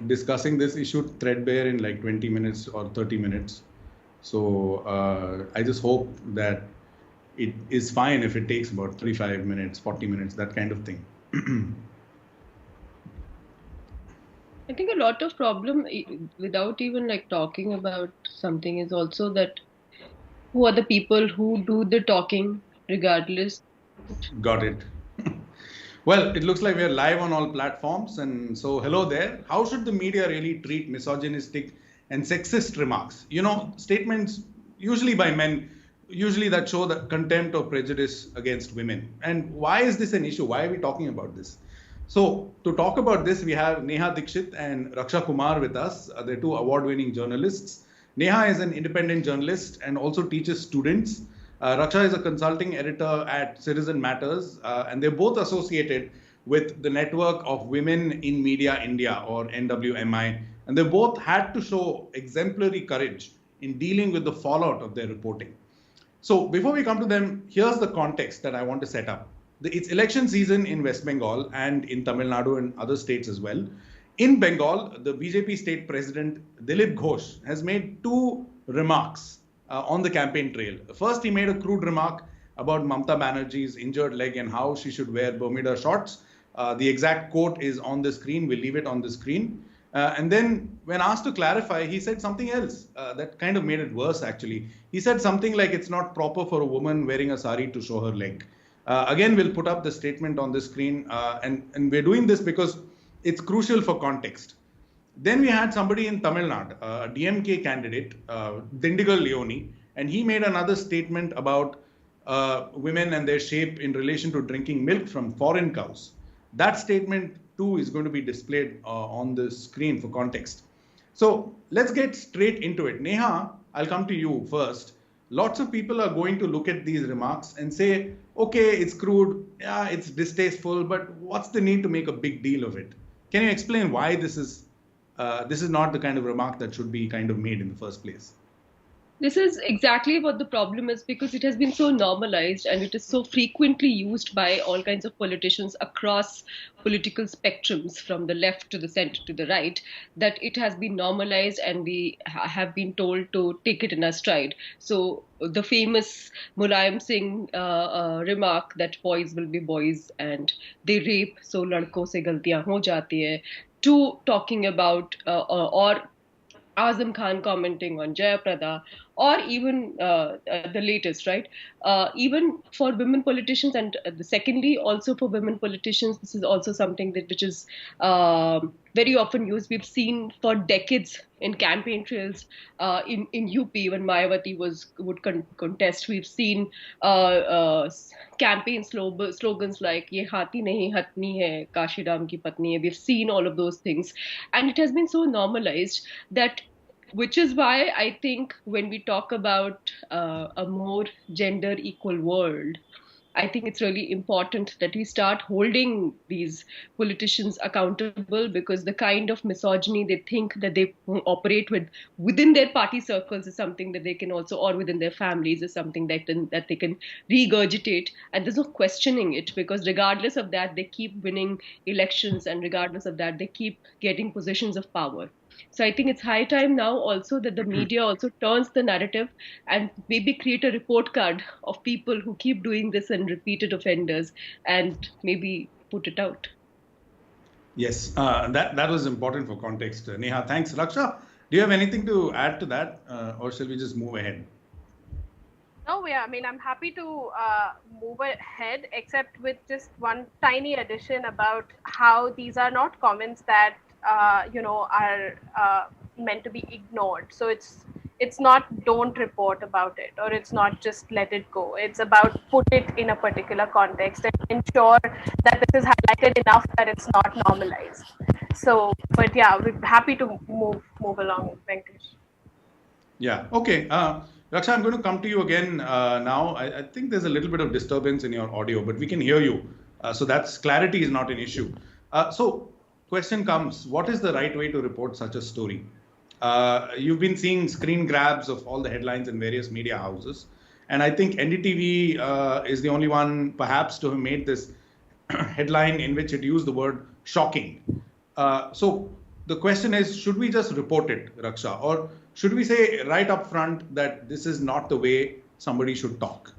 discussing this issue threadbare in like 20 minutes or 30 minutes. So I just hope that it is fine if it takes about 35 minutes, 40 minutes, that kind of thing. I think a lot of problem without even like talking about something is also that who are the people who do the talking regardless. Got it. Well, it looks like we are live on all platforms. And so, hello there. How should the media really treat misogynistic and sexist remarks? Statements usually by men, usually that show the contempt or prejudice against women. And why is this an issue? Why are we talking about this? So, to talk about this, we have Neha Dixit and Raksha Kumar with us. They're two award-winning journalists. Neha is an independent journalist and also teaches students. Raksha is a consulting editor at Citizen Matters, and they're both associated with the Network of Women in Media India, or NWMI, and they both had to show exemplary courage in dealing with the fallout of their reporting. So before we come to them, here's the context that I want to set up. It's election season in West Bengal and in Tamil Nadu and other states as well. In Bengal, the BJP state president Dilip Ghosh has made two remarks on the campaign trail. First, he made a crude remark about Mamata Banerjee's injured leg and how she should wear Bermuda shorts. The exact quote is on the screen. We'll leave it on the screen. And then when asked to clarify, he said something else that kind of made it worse, actually. He said something like it's not proper for a woman wearing a sari to show her leg. Again, we'll put up the statement on the screen. And we're doing this because it's crucial for context. Then we had somebody in Tamil Nadu, a DMK candidate, Dindigal Leone, and he made another statement about women and their shape in relation to drinking milk from foreign cows. That statement too is going to be displayed on the screen for context. So let's get straight into it. Neha, I'll come to you first. Lots of people are going to look at these remarks and say, okay, it's crude, yeah, it's distasteful, but what's the need to make a big deal of it? Can you explain why this is not the kind of remark that should be kind of made in the first place? This is exactly what the problem is, because it has been so normalized and it is so frequently used by all kinds of politicians across political spectrums, from the left to the center to the right, that it has been normalized and we have been told to take it in our stride. So the famous Mulayam Singh remark that boys will be boys and they rape, so ladko se galtiyan ho jati hai, to talking about or Azam Khan commenting on Jayaprada, or even the latest, right? Even for women politicians, and secondly, also for women politicians, this is also something that which is very often used. We've seen for decades in campaign trails in UP when Mayawati would contest. We've seen campaign slogans like "Ye hati nahi hatni hai, Kashi Ram ki patni hai." We've seen all of those things, and it has been so normalized that, which is why I think when we talk about a more gender equal world, I think it's really important that we start holding these politicians accountable, because the kind of misogyny they think that they operate with within their party circles is something that they can also, or within their families, is something that they can regurgitate. And there's no questioning it, because regardless of that, they keep winning elections, and regardless of that, they keep getting positions of power. So I think it's high time now also that the media also turns the narrative and maybe create a report card of people who keep doing this and repeated offenders, and maybe put it out. Yes, that was important for context. Neha, thanks. Raksha, do you have anything to add to that, or shall we just move ahead? No, yeah, I mean, I'm happy to move ahead, except with just one tiny addition about how these are not comments that are meant to be ignored. So it's not don't report about it, or it's not just let it go. It's about put it in a particular context and ensure that this is highlighted enough that it's not normalized. So, but yeah, we're happy to move along, Venkatesh. Yeah. Okay. Raksha, I'm going to come to you again now. I think there's a little bit of disturbance in your audio, but we can hear you. So that's clarity is not an issue. So question comes, what is the right way to report such a story? You've been seeing screen grabs of all the headlines in various media houses. And I think NDTV is the only one perhaps to have made this headline in which it used the word shocking. So the question is, should we just report it, Raksha, or should we say right up front that this is not the way somebody should talk?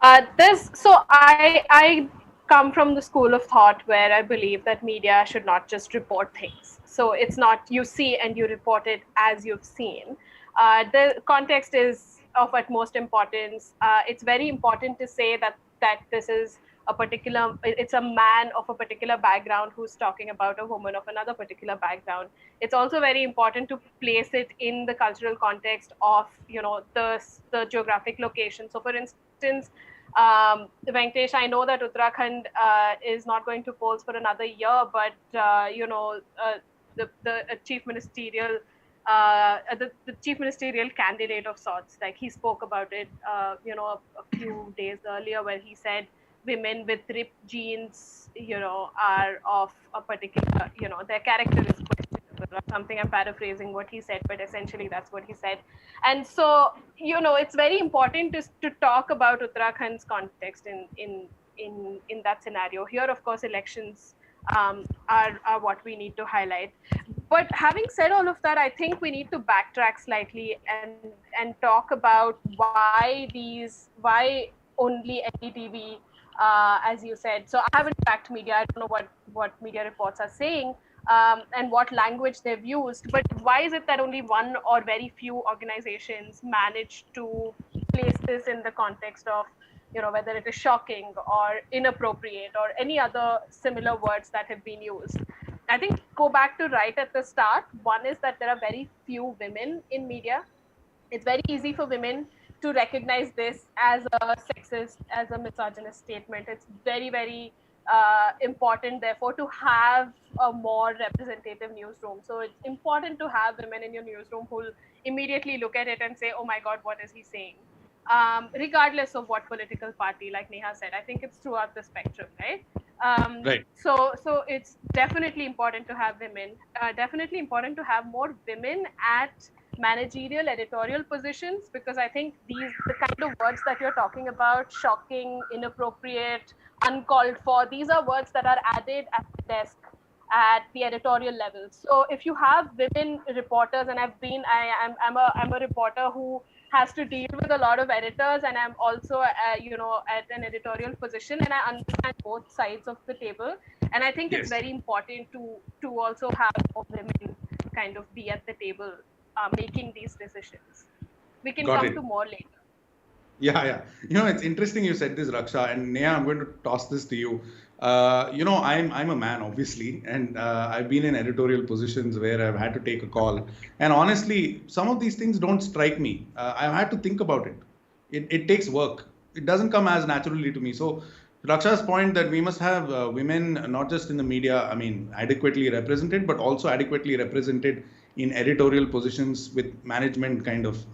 I come from the school of thought where I believe that media should not just report things. So it's not you see and you report it as you've seen. The context is of utmost importance. It's very important to say that this is it's a man of a particular background who's talking about a woman of another particular background. It's also very important to place it in the cultural context of the geographic location. So for instance, Venkatesh, I know that Uttarakhand is not going to polls for another year, but the chief ministerial the chief ministerial candidate of sorts, like he spoke about it a few days earlier, where he said women with ripped genes are of a particular, their character is questionable or something. I'm paraphrasing what he said, but essentially that's what he said. And so it's very important to talk about Uttarakhand's context in that scenario. Here, of course, elections are what we need to highlight. But having said all of that, I think we need to backtrack slightly and talk about why only NDTV, as you said. So I haven't tracked media. I don't know what media reports are saying and what language they've used. But why is it that only one or very few organizations manage to place this in the context of whether it is shocking or inappropriate or any other similar words that have been used? I think go back to right at the start. One is that there are very few women in media. It's very easy for women to recognize this as a sexist, as a misogynist statement. It's very, very important, therefore, to have a more representative newsroom. So it's important to have women in your newsroom who will immediately look at it and say, oh my God, what is he saying? Regardless of what political party, like Neha said, I think it's throughout the spectrum, right? Right. So it's definitely important to have women, definitely important to have more women at managerial editorial positions, because I think the kind of words that you're talking about, shocking, inappropriate, uncalled for, these are words that are added at the desk at the editorial level. So if you have women reporters, and I'm a reporter who has to deal with a lot of editors, and I'm also at an editorial position, and I understand both sides of the table, and I think it's very important to also have more women kind of be at the table making these decisions. We can come to more later. Yeah. It's interesting you said this, Raksha, and Neha, I'm going to toss this to you. I'm a man, obviously, and I've been in editorial positions where I've had to take a call. And honestly, some of these things don't strike me. I've had to think about it. It takes work. It doesn't come as naturally to me. So Raksha's point that we must have women, not just in the media, adequately represented, but also adequately represented in editorial positions with management kind of,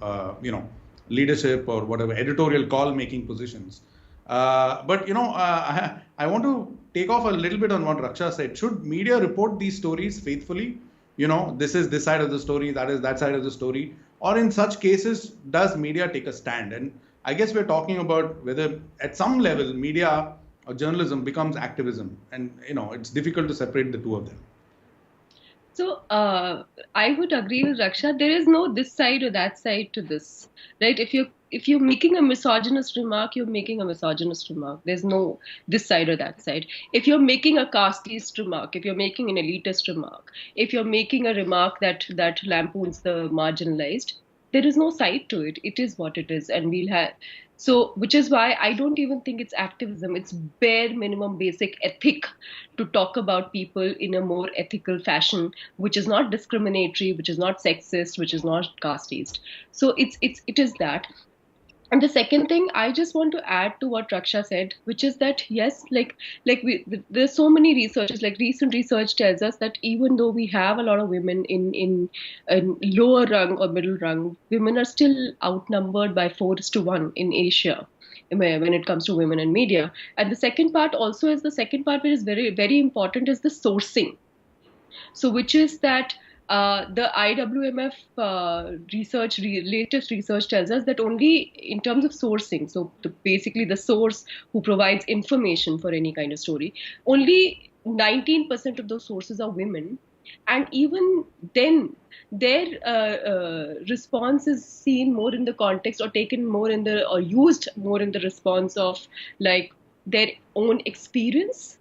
leadership or whatever, editorial call-making positions. But I want to take off a little bit on what Raksha said. Should media report these stories faithfully? This is this side of the story, that is that side of the story. Or in such cases, does media take a stand? And I guess we're talking about whether at some level media or journalism becomes activism. And, it's difficult to separate the two of them. So I would agree with Raksha. There is no this side or that side to this, right? If you're making a misogynist remark, you're making a misogynist remark. There's no this side or that side. If you're making a casteist remark, if you're making an elitist remark, if you're making a remark that lampoons the marginalized, there is no side to it. It is what it is, and we'll have. So, which is why I don't even think it's activism. It's bare minimum basic ethic to talk about people in a more ethical fashion, which is not discriminatory, which is not sexist, which is not casteist. So it is that. And the second thing I just want to add to what Raksha said, which is that yes, there's so many researchers, like recent research tells us that even though we have a lot of women in lower rung or middle rung, women are still outnumbered by 4:1 in Asia when it comes to women in media. And the second part also is which is very, very important, is the sourcing. So which is that the IWMF latest research tells us that only in terms of sourcing, so basically the source who provides information for any kind of story, only 19% of those sources are women, and even then their response is seen more in the context, or taken more in the, or used more in the response of like their own experience,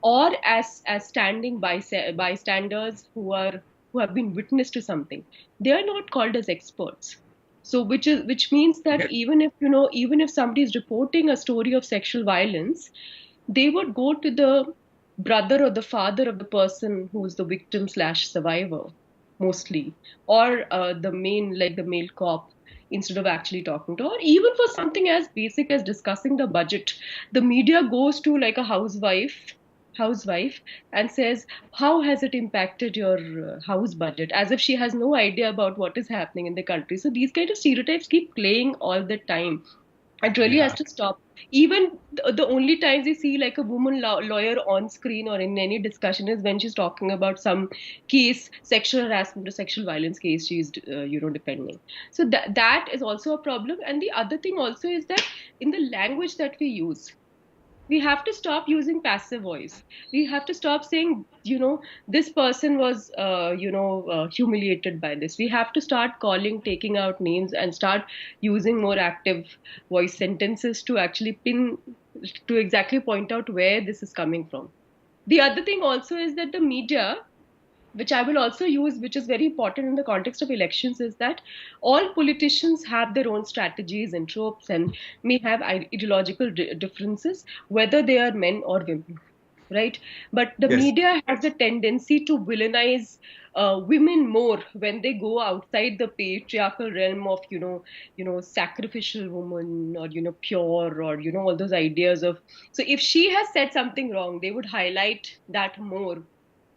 or as standing bystanders who have been witness to something. They are not called as experts. So which means that Yeah. even if somebody is reporting a story of sexual violence, they would go to the brother or the father of the person who is the victim slash survivor mostly, or the male cop, instead of actually talking to, or even for something as basic as discussing the budget, the media goes to like a housewife and says, how has it impacted your house budget, as if she has no idea about what is happening in the country. So these kind of stereotypes keep playing all the time. It really has Yeah. to stop. Even the only times you see like a woman lawyer on screen or in any discussion is when she's talking about some case, sexual harassment or sexual violence case she's defending. So that is also a problem. And the other thing also is that in the language that we use, we have to stop using passive voice. We have to stop saying, this person was humiliated by this. We have to start taking out names, and start using more active voice sentences to actually to exactly point out where this is coming from. The other thing also is that the media, which I will also use, which is very important in the context of elections, is that all politicians have their own strategies and tropes, and may have ideological differences, whether they are men or women, right? But the Yes. media has a tendency to villainize women more when they go outside the patriarchal realm of sacrificial woman, or pure, or all those ideas of. So if she has said something wrong, they would highlight that more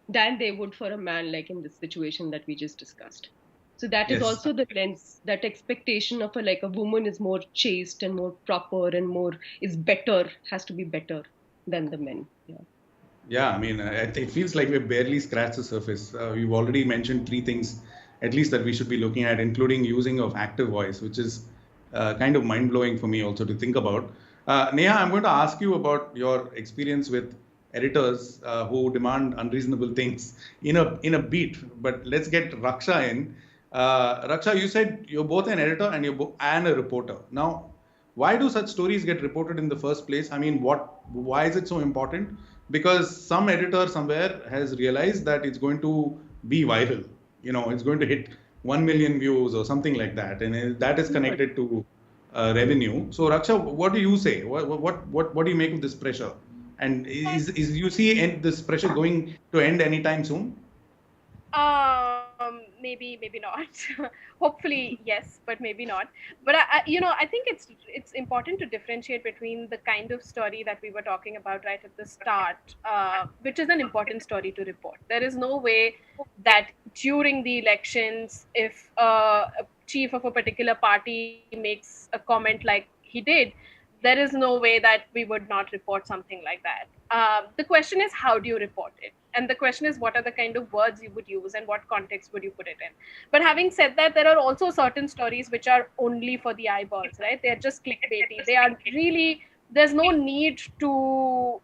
than they would for a man, like in this situation that we just discussed. So that is Yes. also the lens, that expectation of a woman is more chaste and more proper and more is better, has to be better than the men. Yeah. Yeah, I mean, it feels like we've barely scratched the surface. We've already mentioned three things, at least, that we should be looking at, including using of active voice, which is kind of mind blowing for me also to think about. Neha, I'm going to ask you about your experience with editors who demand unreasonable things in a beat. But let's get Raksha in. Raksha, you said you're both an editor and and a reporter. Now, why do such stories get reported in the first place? I mean, why is it so important? Because some editor somewhere has realized that it's going to be viral. It's going to hit 1 million views or something like that, and that is connected to revenue. So, Raksha, what do you say? What do you make of this pressure? And is you see this pressure going to end anytime soon? Maybe not. Hopefully, yes, but maybe not. But I think it's important to differentiate between the kind of story that we were talking about right at the start, which is an important story to report. There is no way that during the elections, if a chief of a particular party makes a comment like he did, there is no way that we would not report something like that. The question is, how do you report it? And the question is, what are the kind of words you would use and what context would you put it in? But having said that, there are also certain stories which are only for the eyeballs, right? They're just clickbaity. They are really, there's no need to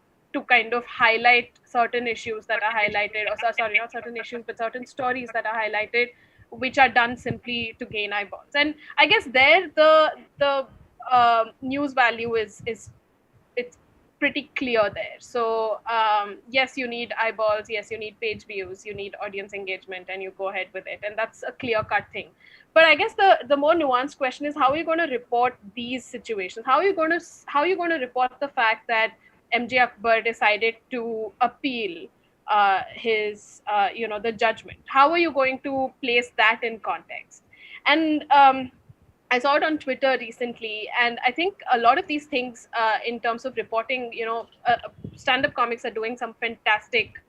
kind of highlight certain issues that are highlighted, or sorry, not certain issues, but certain stories that are highlighted, which are done simply to gain eyeballs. And I guess there the news value is it's pretty clear there. So yes, you need eyeballs, yes, you need page views, you need audience engagement, and you go ahead with it, and that's a clear cut thing. But I guess the more nuanced question is, how are you going to report these situations? How are you going to report the fact that MJ Akbar decided to appeal his the judgment? How are you going to place that in context? And I saw it on Twitter recently, and I think a lot of these things, in terms of reporting, stand-up comics are doing some fantastic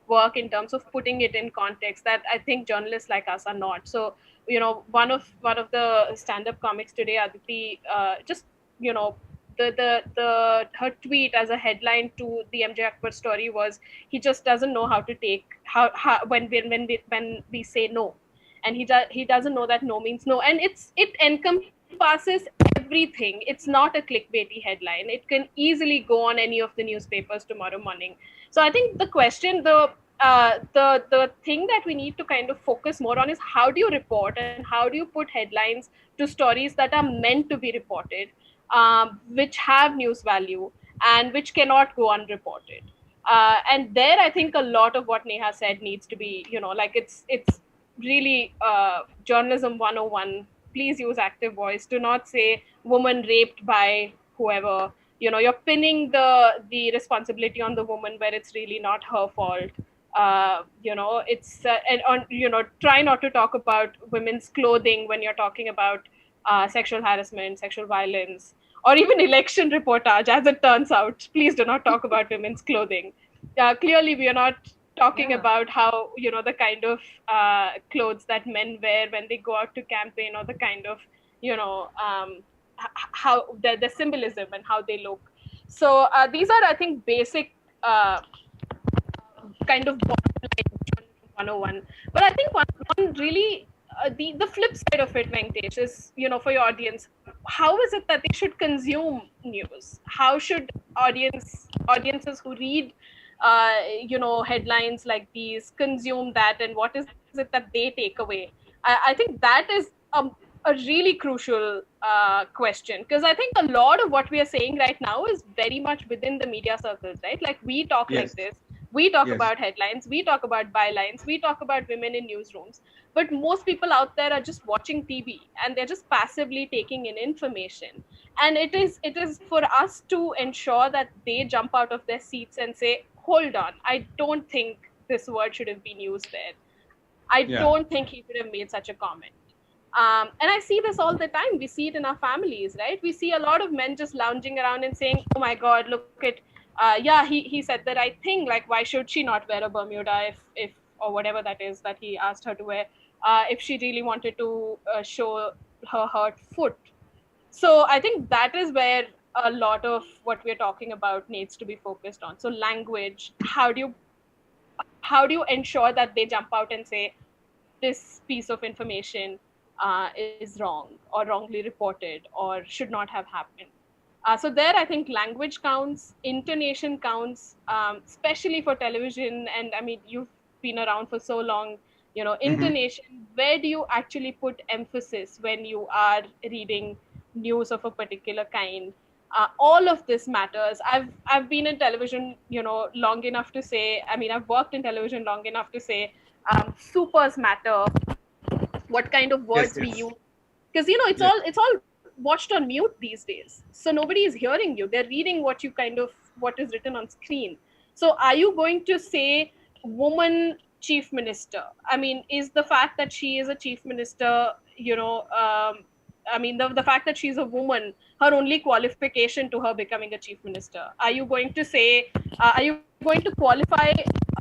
work in terms of putting it in context that I think journalists like us are not. So, one of the stand-up comics today, Aditi, just her tweet as a headline to the MJ Akbar story was, he just doesn't know how to take how when we say no, and he doesn't know that no means no, and it encompasses everything. It's not a clickbaity headline. It can easily go on any of the newspapers tomorrow morning. So I think the question, the thing that we need to kind of focus more on is how do you report and how do you put headlines to stories that are meant to be reported, which have news value and which cannot go unreported. And there, I think a lot of what Neha said needs to be, like it's really journalism 101. Please use active voice. Do not say woman raped by whoever. You're pinning the responsibility on the woman where it's really not her fault. It's and on try not to talk about women's clothing when you're talking about sexual harassment, sexual violence, or even election reportage. As it turns out, please do not talk about women's clothing. Clearly, we are not talking about how the kind of clothes that men wear when they go out to campaign, or the kind of how the symbolism and how they look. So these are, I think, basic kind of bottom line 101. But I think one really the flip side of it, Venkatesh, is for your audience, how is it that they should consume news? How should audiences who read headlines like these consume that, and what is it that they take away? I think that is a really crucial question, because I think a lot of what we are saying right now is very much within the media circles, right? Like we talk like this, we talk about headlines, we talk about bylines, we talk about women in newsrooms, but most people out there are just watching TV and they're just passively taking in information. And it is for us to ensure that they jump out of their seats and say, hold on, I don't think this word should have been used there. I don't think he should have made such a comment. And I see this all the time. We see it in our families, right? We see a lot of men just lounging around and saying, oh my God, look at, he said the right thing. Like, why should she not wear a Bermuda if or whatever that is that he asked her to wear, if she really wanted to show her hurt foot? So I think that is where a lot of what we're talking about needs to be focused on. So language, how do you ensure that they jump out and say, this piece of information is wrong or wrongly reported or should not have happened? So there, I think language counts, intonation counts, especially for television. And I mean, you've been around for so long, intonation, where do you actually put emphasis when you are reading news of a particular kind? All of this matters. I've been in television, long enough to say, I've worked in television long enough to say, supers matter. What kind of words we use, because it's all watched on mute these days, so nobody is hearing you. They're reading what is written on screen. So are you going to say woman chief minister? Is the fact that she is a chief minister, the fact that she's a woman, her only qualification to her becoming a chief minister? Are you going to say, are you going to qualify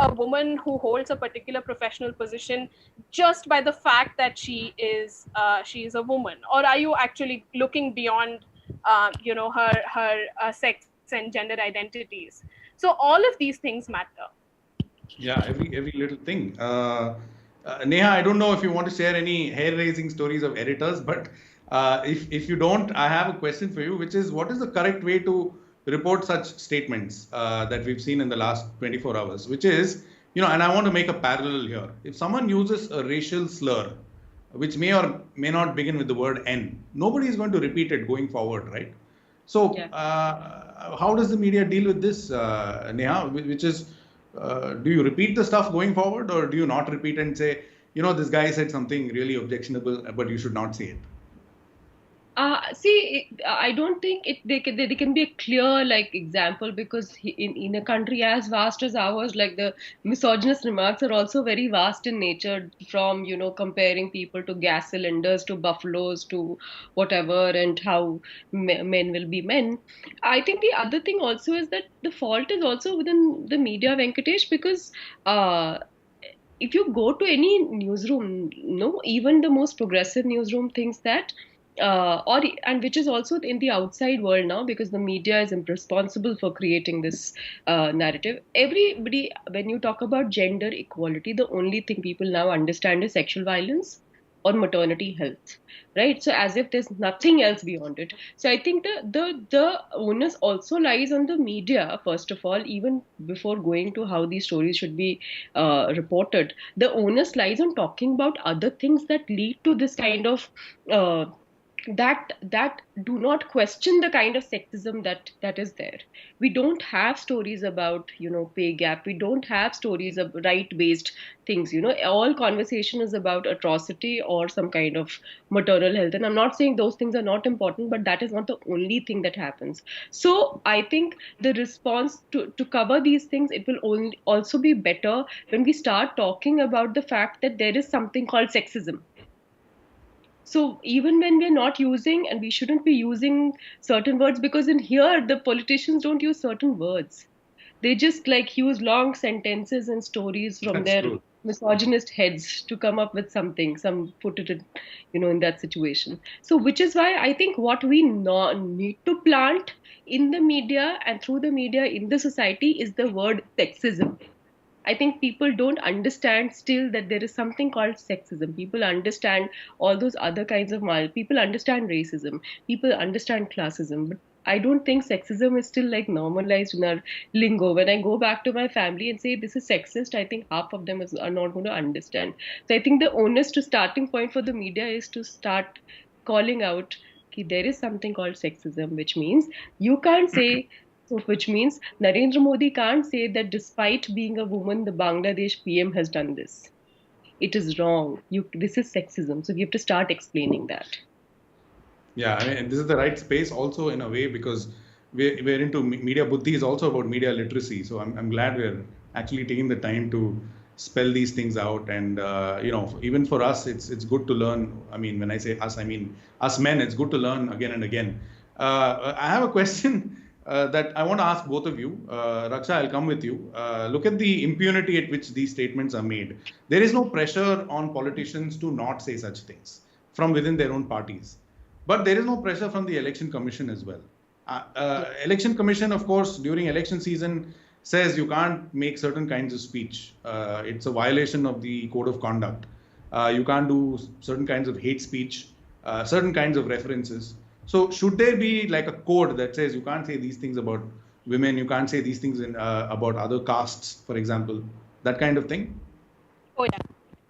a woman who holds a particular professional position just by the fact that she is a woman? Or are you actually looking beyond, her sex and gender identities? So all of these things matter. Yeah, every little thing. Neha, I don't know if you want to share any hair-raising stories of editors, but if you don't, I have a question for you, which is, what is the correct way to report such statements that we've seen in the last 24 hours, which is, and I want to make a parallel here. If someone uses a racial slur, which may or may not begin with the word N, nobody is going to repeat it going forward, right? So how does the media deal with this, Neha, which is, do you repeat the stuff going forward, or do you not repeat and say, this guy said something really objectionable, but you should not say it? I don't think they can be a clear example, because in a country as vast as ours, the misogynist remarks are also very vast in nature, from comparing people to gas cylinders, to buffaloes, to whatever, and how men will be men. I think the other thing also is that the fault is also within the media, Venkatesh, because if you go to any newsroom, even the most progressive newsroom thinks that, and which is also in the outside world now, because the media is responsible for creating this narrative. Everybody, when you talk about gender equality, the only thing people now understand is sexual violence. or maternity health, right? So as if there's nothing else beyond it. So I think the onus also lies on the media, first of all, even before going to how these stories should be reported. The onus lies on talking about other things that lead to this kind of uh, that do not question the kind of sexism that is there. We don't have stories about, pay gap. We don't have stories of right based things. All conversation is about atrocity or some kind of maternal health, and I'm not saying those things are not important, but that is not the only thing that happens. So I think the response to cover these things, it will only also be better when we start talking about the fact that there is something called sexism. So even when we're not using, and we shouldn't be using certain words, because in here the politicians don't use certain words. They just like use long sentences and stories from That's their true. misogynist heads to come up with something, some put it in, in that situation. So which is why I think what we need to plant in the media and through the media in the society is the word sexism. I think people don't understand still that there is something called sexism. People understand all those other kinds of people understand racism. People understand classism. But I don't think sexism is still like normalized in our lingo. When I go back to my family and say this is sexist, I think half of them are not going to understand. So I think the onus to starting point for the media is to start calling out there is something called sexism, which means you can't say, so which means Narendra Modi can't say that despite being a woman, the Bangladesh PM has done this. It is wrong. This is sexism. So we have to start explaining that. Yeah, I mean, this is the right space also in a way, because we're into media buddhi is also about media literacy. So I'm glad we're actually taking the time to spell these things out. And even for us, it's good to learn. I mean, when I say us, I mean us men. It's good to learn again and again. I have a question that I want to ask both of you. Raksha, I'll come with you. Look at the impunity at which these statements are made. There is no pressure on politicians to not say such things from within their own parties. But there is no pressure from the election commission as well. Election commission, of course, during election season says you can't make certain kinds of speech. It's a violation of the code of conduct. You can't do certain kinds of hate speech, certain kinds of references. So should there be like a code that says you can't say these things about women, you can't say these things about other castes, for example, that kind of thing? Oh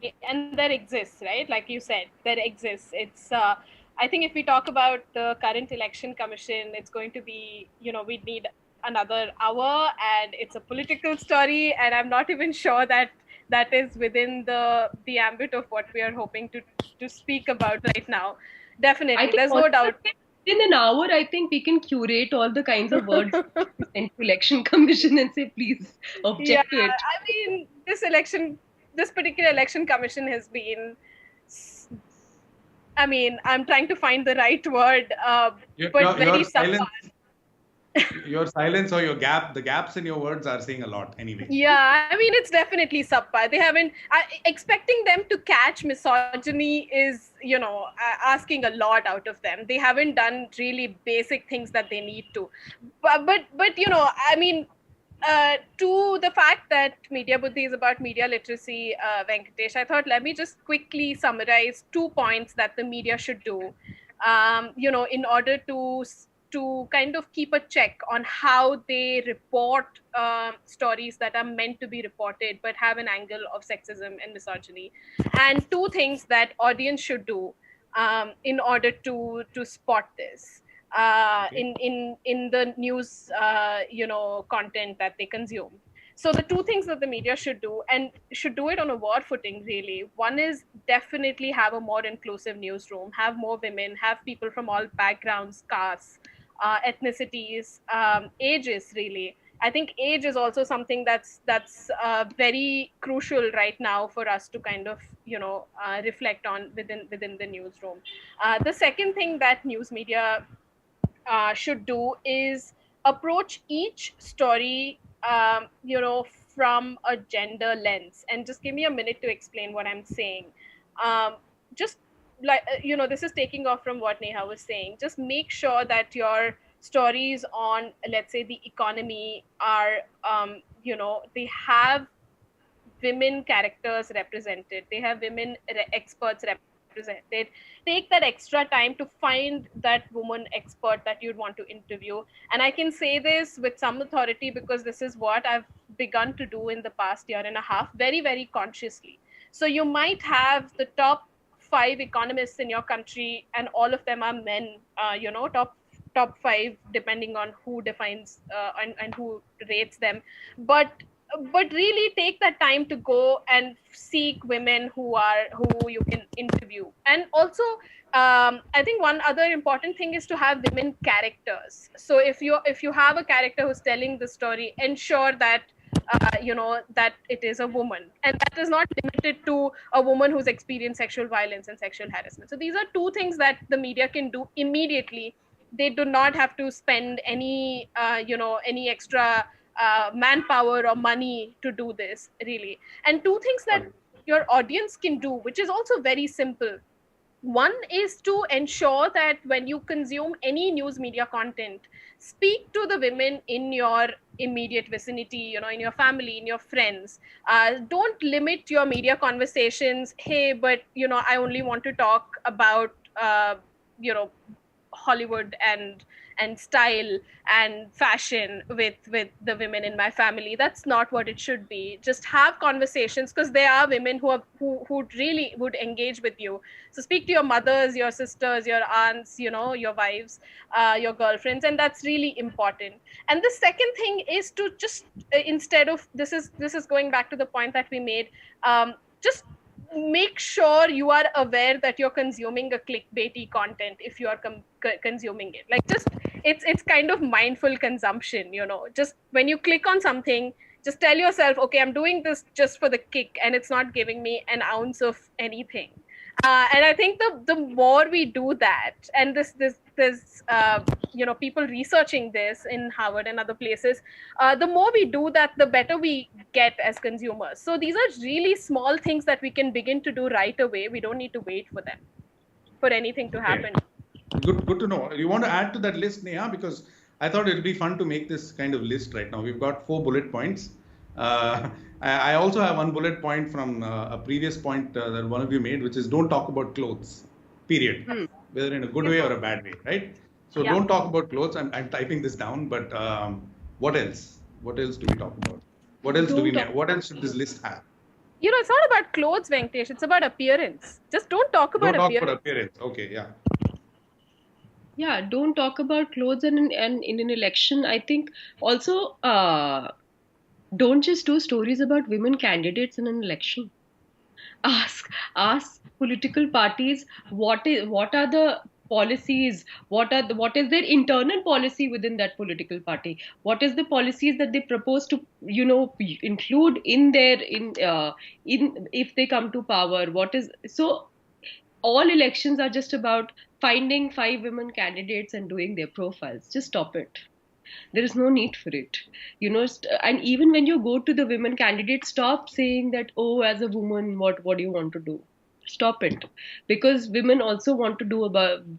yeah, and there exists, right? Like you said, there exists. It's I think if we talk about the current election commission, it's going to be, we need another hour, and it's a political story, and I'm not even sure that that is within the ambit of what we are hoping to speak about right now. Definitely, there's no doubt. In an hour, I think we can curate all the kinds of words sent to election commission and say, please object to it. I mean, this particular election commission has been, I mean, I'm trying to find the right word, but very subpar. Your silence or the gaps in your words are saying a lot anyway. Yeah, I mean, it's definitely subpar. They haven't, expecting them to catch misogyny is, asking a lot out of them. They haven't done really basic things that they need to. But I mean, to the fact that Media Buddhi is about media literacy, Venkatesh, I thought let me just quickly summarize 2 points that the media should do, in order to kind of keep a check on how they report stories that are meant to be reported but have an angle of sexism and misogyny. And 2 things that audience should do in order to spot this in the news content that they consume. So the 2 things that the media should do, and should do it on a war footing really, one is definitely have a more inclusive newsroom, have more women, have people from all backgrounds, castes, ethnicities, ages really. I think age is also something that's very crucial right now for us to kind of reflect on within the newsroom. The second thing that news media should do is approach each story, from a gender lens. And just give me a minute to explain what I'm saying. Just like, this is taking off from what Neha was saying. Just make sure that your stories on, let's say, the economy are, they have women characters represented. They have women experts represented. represented. Take that extra time to find that woman expert that you'd want to interview. And I can say this with some authority because this is what I've begun to do in the past year and a half, very, very consciously. So you might have the top 5 economists in your country, and all of them are men. Top 5, depending on who defines and who rates them. But really take that time to go and seek women who you can interview. And also, I think one other important thing is to have women characters. So if you have a character who's telling the story, ensure that that it is a woman, and that is not limited to a woman who's experienced sexual violence and sexual harassment. So these are two things that the media can do immediately. They do not have to spend any any extra manpower or money to do this, really. And two things that your audience can do, which is also very simple. One is to ensure that when you consume any news media content, speak to the women in your immediate vicinity, in your family, in your friends. Don't limit your media conversations. Hey, but I only want to talk about Hollywood and style and fashion with the women in my family. That's not what it should be. Just have conversations, because there are women who really would engage with you. So speak to your mothers, your sisters, your aunts, your wives, your girlfriends, and that's really important. And the second thing is to just instead of this is going back to the point that we made. Just make sure you are aware that you're consuming a clickbaity content if you are consuming it. Like, just it's kind of mindful consumption. Just when you click on something, just tell yourself, okay, I'm doing this just for the kick, and it's not giving me an ounce of anything. And I think the more we do that, and there's people researching this in Harvard and other places, the more we do that, the better we get as consumers. So these are really small things that we can begin to do right away. We don't need to wait for anything to happen. Good to know. You want to add to that list, Neha? Because I thought it would be fun to make this kind of list right now. We've got 4 bullet points. I also have one bullet point from a previous point that one of you made, which is don't talk about clothes, period. Whether in a good way or a bad way, right? So don't talk about clothes. I'm typing this down, but what else? What else do we talk about? What else what else should this list have? It's not about clothes, Venkatesh. It's about appearance. Just don't talk about appearance. Don't talk about appearance. Okay, yeah. Yeah, don't talk about clothes in an election. I think also don't just do stories about women candidates in an election. Ask political parties what are the policies, what is their internal policy within that political party, what is the policies that they propose to include in if they come to power. So all elections are just about finding 5 women candidates and doing their profiles. Just stop it. There is no need for it. And even when you go to the women candidates, stop saying that, oh, as a woman, what do you want to do? Stop it. Because women also want to do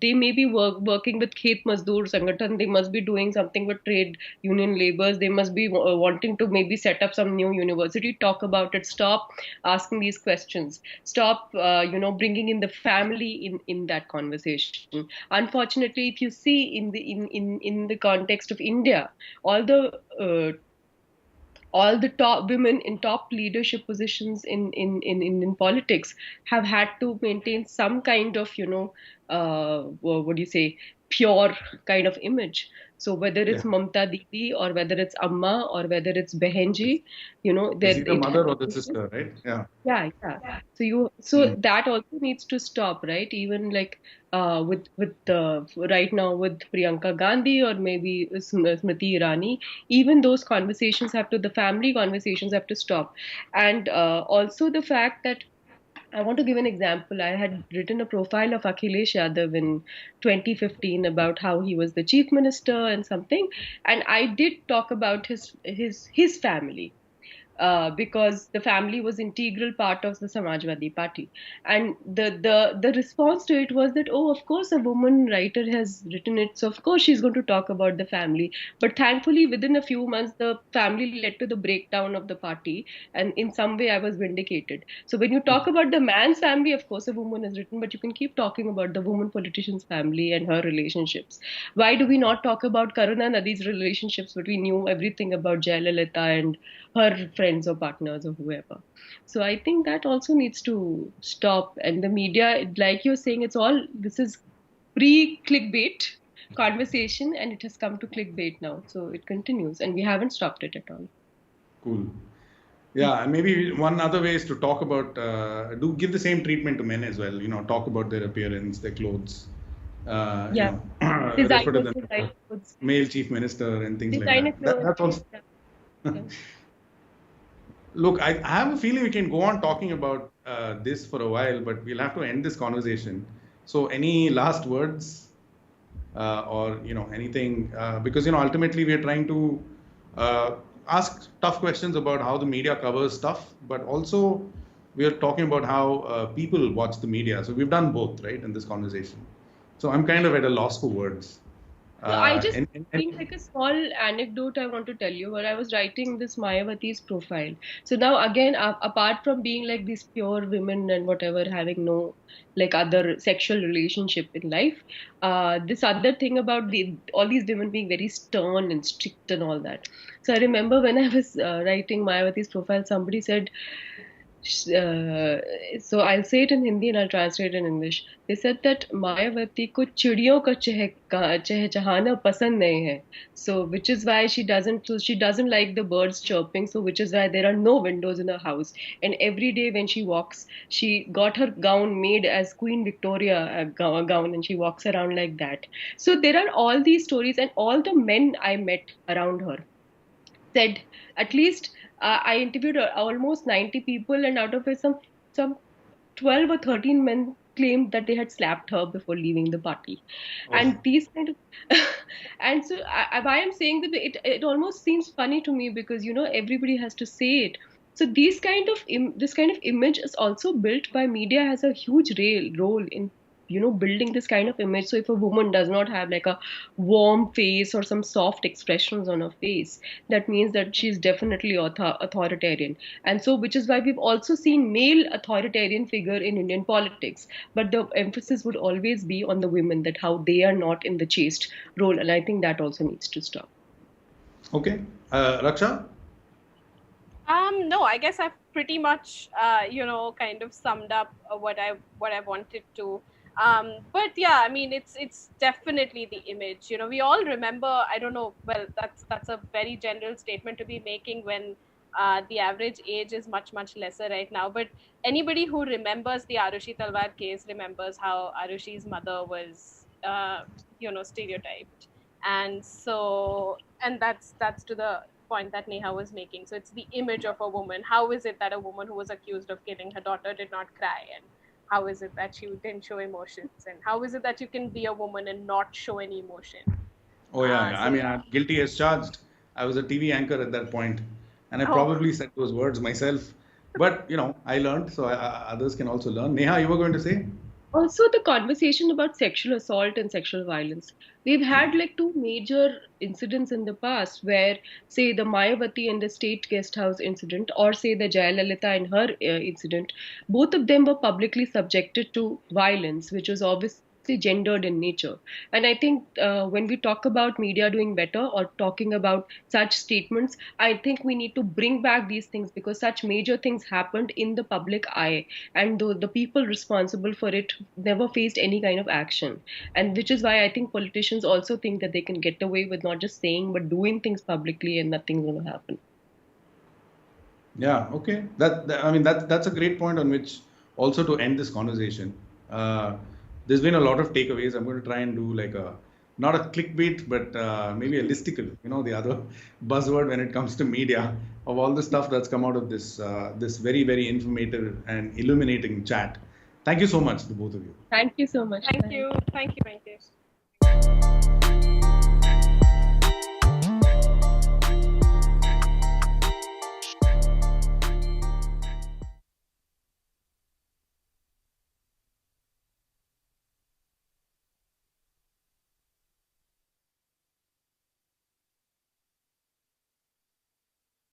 they may be working with Khet Mazdoor Sangathan, they must be doing something with trade union laborers, they must be wanting to maybe set up some new university. Talk about it. Stop asking these questions. Stop, bringing in the family in that conversation. Unfortunately, if you see in the context of India, all the top women in top leadership positions in politics have had to maintain some kind of, pure kind of image. So whether it's Mamta Didi or whether it's Amma or whether it's Behenji, Is the mother or the sister, right? Yeah. So that also needs to stop, right? Even like with right now with Priyanka Gandhi or maybe Smriti Irani, even those conversations the family conversations have to stop. And also the fact that I want to give an example. I had written a profile of Akhilesh Yadav in 2015 about how he was the chief minister and something, and I did talk about his family. because the family was integral part of the Samajwadi Party. And the response to it was that, oh, of course, a woman writer has written it, so of course she's going to talk about the family. But thankfully, within a few months, the family led to the breakdown of the party, and in some way, I was vindicated. So when you talk about the man's family, of course, a woman has written, but you can keep talking about the woman politician's family and her relationships. Why do we not talk about Karuna Nadi's relationships, but we knew everything about Jayalalitha and her friends or partners or whoever? So I think that also needs to stop. And the media, like you're saying, this is pre-clickbait conversation, and it has come to clickbait now. So it continues, and we haven't stopped it at all. Cool. Yeah, and maybe one other way is to talk about, do give the same treatment to men as well. Talk about their appearance, their clothes. Yeah. Refer to them male chief minister and things like that. That's also. Yeah. Look, I have a feeling we can go on talking about this for a while, but we'll have to end this conversation. So, any last words, or anything? Because ultimately we are trying to ask tough questions about how the media covers stuff, but also we are talking about how people watch the media. So we've done both, right, in this conversation. So I'm kind of at a loss for words. I just think like a small anecdote I want to tell you. When I was writing this Mayawati's profile, so now again, apart from being like these pure women and whatever, having no like other sexual relationship in life, this other thing about all these women being very stern and strict and all that. So I remember when I was writing Mayawati's profile, somebody said, so I'll say it in Hindi and I'll translate it in English. They said that Mayawati को चिड़ियों का चहचहाना पसंद नहीं है. So which is why she doesn't like the birds chirping. So which is why there are no windows in her house. And every day when she walks, she got her gown made as Queen Victoria gown, and she walks around like that. So there are all these stories, and all the men I met around her said, at least I interviewed almost 90 people, and out of it, some 12 or 13 men claimed that they had slapped her before leaving the party. Oh. And these kind of, and so why I'm saying that it almost seems funny to me, because everybody has to say it. So this kind of image is also built by media, has a huge role in building this kind of image. So if a woman does not have like a warm face or some soft expressions on her face, that means that she's definitely authoritarian. And so which is why we've also seen male authoritarian figure in Indian politics, but the emphasis would always be on the women, that how they are not in the chaste role. And I think that also needs to stop. Okay. Raksha? No, I guess I've pretty much kind of summed up what I wanted to. But yeah, I mean, it's definitely the image. We all remember, I don't know, well, that's a very general statement to be making when the average age is much, much lesser right now. But anybody who remembers the Arushi Talwar case remembers how Arushi's mother was, stereotyped. And that's to the point that Neha was making. So it's the image of a woman. How is it that a woman who was accused of killing her daughter did not cry? And how is it that she didn't show emotions? And how is it that you can be a woman and not show any emotion? Oh, yeah. I mean, I'm guilty as charged. I was a TV anchor at that point, and I probably said those words myself. But, I learned, so others can also learn. Neha, you were going to say? Also, the conversation about sexual assault and sexual violence. We've had like two major incidents in the past where, say, the Mayawati and the state guest house incident, or say the Jayalalitha and her incident, both of them were publicly subjected to violence, which was obviously gendered in nature. And I think when we talk about media doing better or talking about such statements, I think we need to bring back these things, because such major things happened in the public eye, and the people responsible for it never faced any kind of action. And which is why I think politicians also think that they can get away with not just saying but doing things publicly, and nothing's going to happen. Yeah, okay. That's a great point on which also to end this conversation. There's been a lot of takeaways. I'm going to try and do like not a clickbait, but maybe a listicle, the other buzzword when it comes to media, of all the stuff that's come out of this very, very informative and illuminating chat. Thank you so much, the both of you. Thank you so much. Thank you, Venkatesh.